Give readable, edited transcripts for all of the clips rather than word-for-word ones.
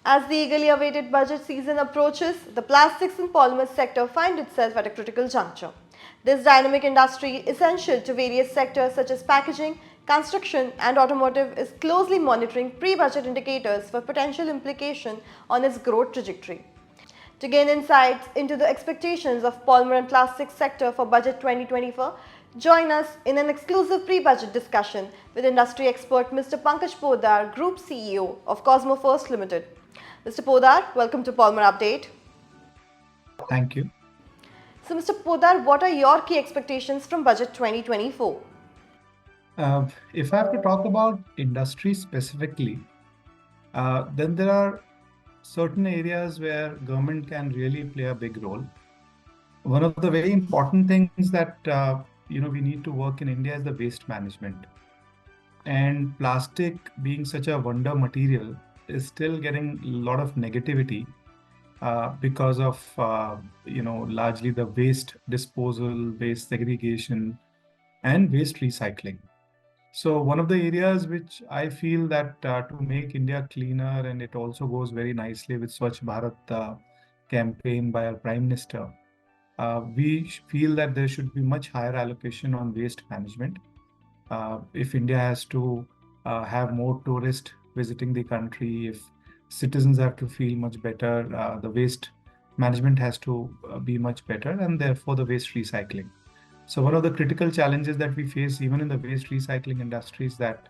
As the eagerly awaited budget season approaches, the plastics and polymers sector finds itself at a critical juncture. This dynamic industry, essential to various sectors such as packaging, construction, and automotive, is closely monitoring pre-budget indicators for potential implication on its growth trajectory. To gain insights into the expectations of polymer and plastics sector for budget 2024, join us in an exclusive pre-budget discussion with industry expert Mr. Pankaj Poddar, Group CEO of Cosmo First Limited. Mr. Poddar, welcome to Polymer Update. Thank you. So, Mr. Poddar, what are your key expectations from budget 2024? If I have to talk about industry specifically, then there are certain areas where government can really play a big role. One of the very important things that we need to work in India is the waste management. And plastic, being such a wonder material, is still getting a lot of negativity because of largely the waste disposal, waste segregation, and waste recycling. So one of the areas which I feel that to make India cleaner, and it also goes very nicely with Swachh Bharat campaign by our Prime Minister, we feel that there should be much higher allocation on waste management. If India has to have more tourists visiting the country, if citizens have to feel much better, the waste management has to be much better, and therefore the waste recycling. So one of the critical challenges that we face even in the waste recycling industry is that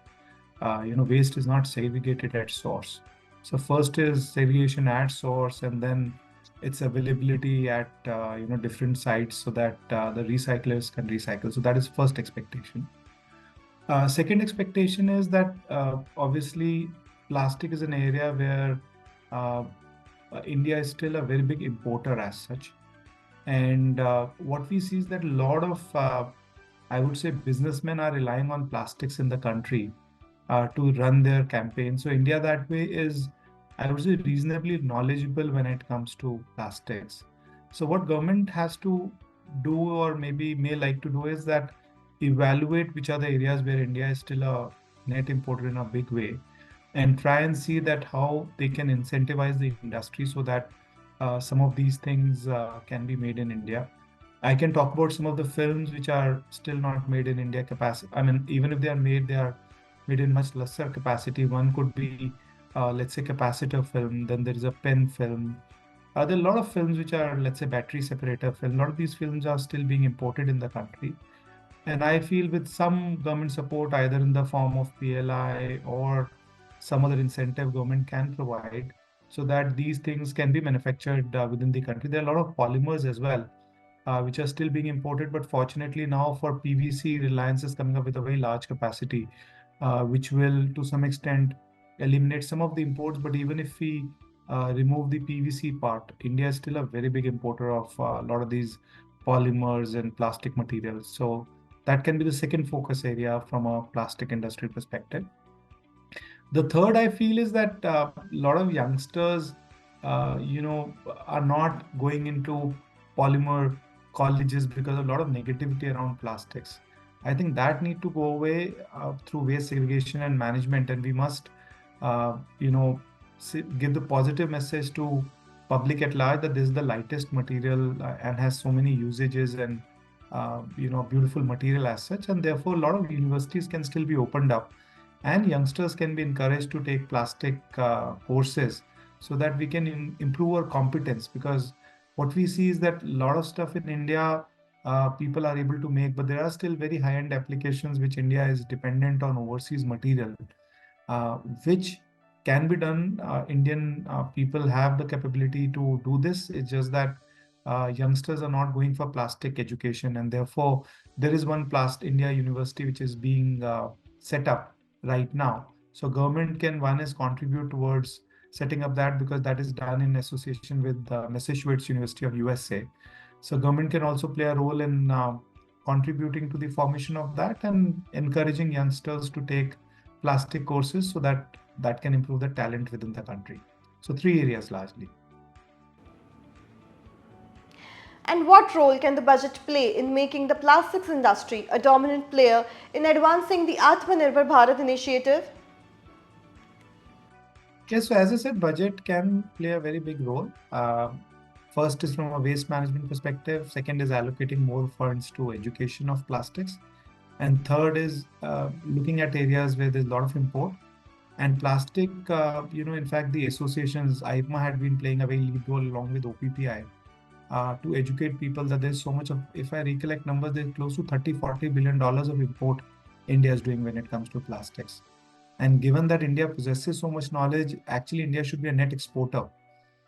waste is not segregated at source. So first is segregation at source, and then its availability at different sites so that the recyclers can recycle. So that is first expectation. Second expectation is that obviously plastic is an area where uh, India is still a very big importer as such. And what we see is that a lot of, I would say, businessmen are relying on plastics in the country to run their campaign. So India that way is, I would say, reasonably knowledgeable when it comes to plastics. So what government has to do, or maybe may like to do, is that evaluate which are the areas where India is still a net importer in a big way, and try and see that how they can incentivize the industry so that some of these things can be made in India. I can talk about some of the films which are still not made in India capacity. I mean, even if they are made in much lesser capacity. One could be, let's say, capacitor film. Then there is a pen film. There are a lot of films which are, let's say, battery separator film. A lot of these films are still being imported in the country. And I feel with some government support, either in the form of PLI or some other incentive government can provide, so that these things can be manufactured within the country. There are a lot of polymers as well, which are still being imported. But fortunately now for PVC, Reliance is coming up with a very large capacity, which will to some extent eliminate some of the imports. But even if we remove the PVC part, India is still a very big importer of a lot of these polymers and plastic materials. So that can be the second focus area from a plastic industry perspective. The third I feel is that a lot of youngsters, are not going into polymer colleges because of a lot of negativity around plastics. I think that need to go away through waste segregation and management, and we must, uh, you know, give the positive message to public at large that this is the lightest material and has so many usages and beautiful material as such, and therefore a lot of universities can still be opened up and youngsters can be encouraged to take plastic courses so that we can improve our competence. Because what we see is that a lot of stuff in India people are able to make, but there are still very high-end applications which India is dependent on overseas material, which can be done. Indian people have the capability to do this. It's just that youngsters are not going for plastic education, and therefore there is one Plast India University which is being set up right now. So government can, one is contribute towards setting up that, because that is done in association with Massachusetts University of USA. So government can also play a role in contributing to the formation of that and encouraging youngsters to take plastic courses so that that can improve the talent within the country. So three areas largely. And what role can the budget play in making the plastics industry a dominant player in advancing the Atmanirbhar Bharat initiative? Yes, so as I said, budget can play a very big role. First is from a waste management perspective. Second is allocating more funds to education of plastics. And third is looking at areas where there's a lot of import. And plastic, in fact, the associations, IPMA had been playing a very lead role along with OPPI to educate people that there's so much of, if I recollect numbers, there's close to 30, $40 billion of import India is doing when it comes to plastics. And given that India possesses so much knowledge, actually India should be a net exporter.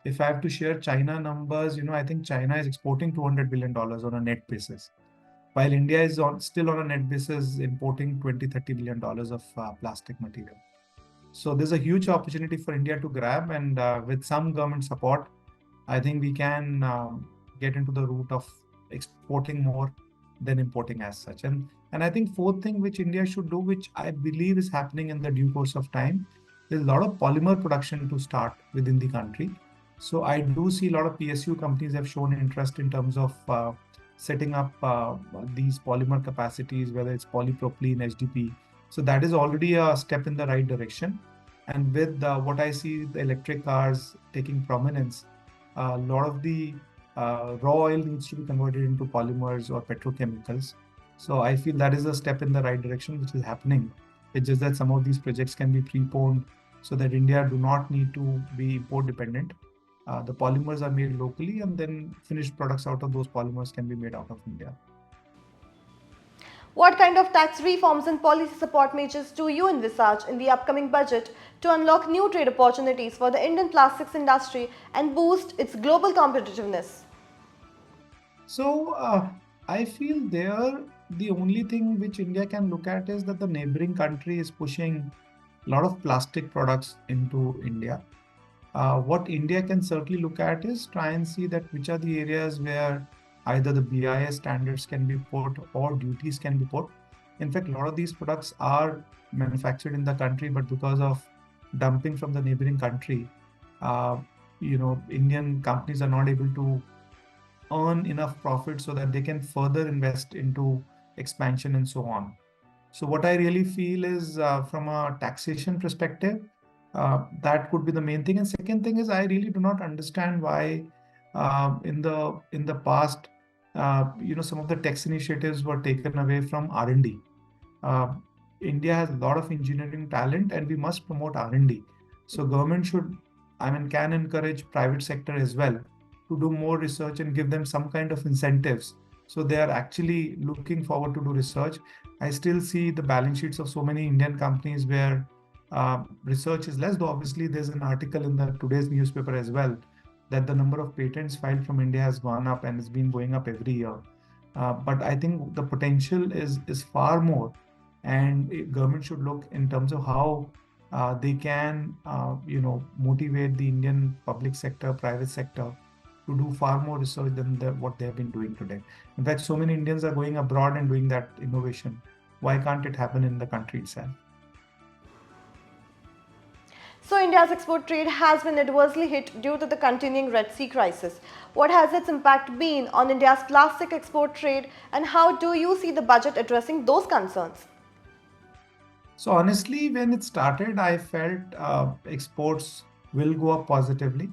If I have to share China numbers, I think China is exporting $200 billion on a net basis, while India is still on a net basis importing 20, $30 billion of plastic material. So there's a huge opportunity for India to grab, and with some government support, I think we can get into the route of exporting more than importing as such. And I think fourth thing which India should do, which I believe is happening in the due course of time, is a lot of polymer production to start within the country. So I do see a lot of PSU companies have shown interest in terms of setting up these polymer capacities, whether it's polypropylene, HDP. So that is already a step in the right direction. And with what I see, the electric cars taking prominence, a lot of the raw oil needs to be converted into polymers or petrochemicals. So I feel that is a step in the right direction, which is happening. It's just that some of these projects can be preponed so that India do not need to be import dependent. The polymers are made locally, and then finished products out of those polymers can be made out of India. What kind of tax reforms and policy support measures do you envisage in the upcoming budget to unlock new trade opportunities for the Indian plastics industry and boost its global competitiveness? So I feel there the only thing which India can look at is that the neighboring country is pushing a lot of plastic products into India. What India can certainly look at is try and see that which are the areas where either the BIS standards can be put or duties can be put. In fact, a lot of these products are manufactured in the country, but because of dumping from the neighboring country, uh, Indian companies are not able to earn enough profit so that they can further invest into expansion and so on. So what I really feel is from a taxation perspective, that could be the main thing. And second thing is I really do not understand why in the past, some of the tax initiatives were taken away from R&D. Uh, India has a lot of engineering talent, and we must promote R&D. So government should, can encourage private sector as well to do more research and give them some kind of incentives. So they are actually looking forward to do research. I still see the balance sheets of so many Indian companies where research is less, though obviously there's an article in the today's newspaper as well that the number of patents filed from India has gone up and it's been going up every year. But I think the potential is far more, and government should look in terms of how they can motivate the Indian public sector, private sector to do far more research than what they have been doing today. In fact, so many Indians are going abroad and doing that innovation. Why can't it happen in the country itself? So, India's export trade has been adversely hit due to the continuing Red Sea crisis. What has its impact been on India's plastic export trade, and how do you see the budget addressing those concerns? So honestly, when it started, I felt exports will go up positively.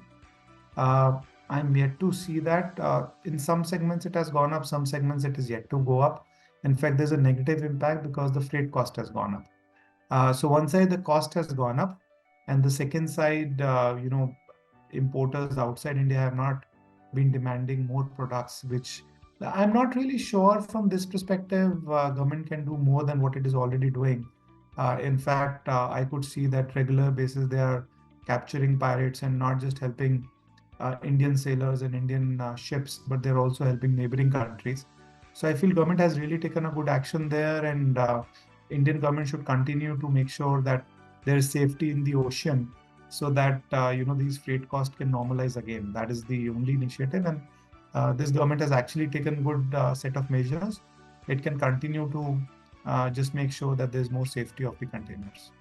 Uh, I'm yet to see that. In some segments, it has gone up. Some segments, it is yet to go up. In fact, there's a negative impact because the freight cost has gone up. So one side, the cost has gone up, and the second side, importers outside India have not been demanding more products, which I'm not really sure from this perspective. Government can do more than what it is already doing. In fact, I could see that regular basis they are capturing pirates and not just helping Indian sailors and Indian ships, but they're also helping neighboring countries. So I feel government has really taken a good action there, and Indian government should continue to make sure that there is safety in the ocean, so that these freight costs can normalize again. That is the only initiative, and this government has actually taken good set of measures. It can continue to just make sure that there's more safety of the containers.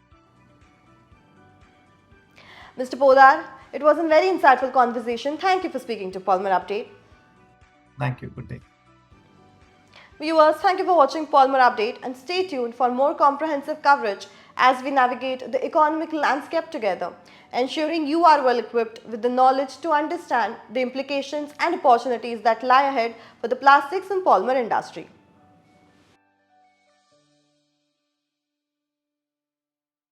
Mr. Poddar, it was a very insightful conversation. Thank you for speaking to Polymer Update. Thank you. Good day. Viewers, thank you for watching Polymer Update and stay tuned for more comprehensive coverage as we navigate the economic landscape together, ensuring you are well equipped with the knowledge to understand the implications and opportunities that lie ahead for the plastics and polymer industry.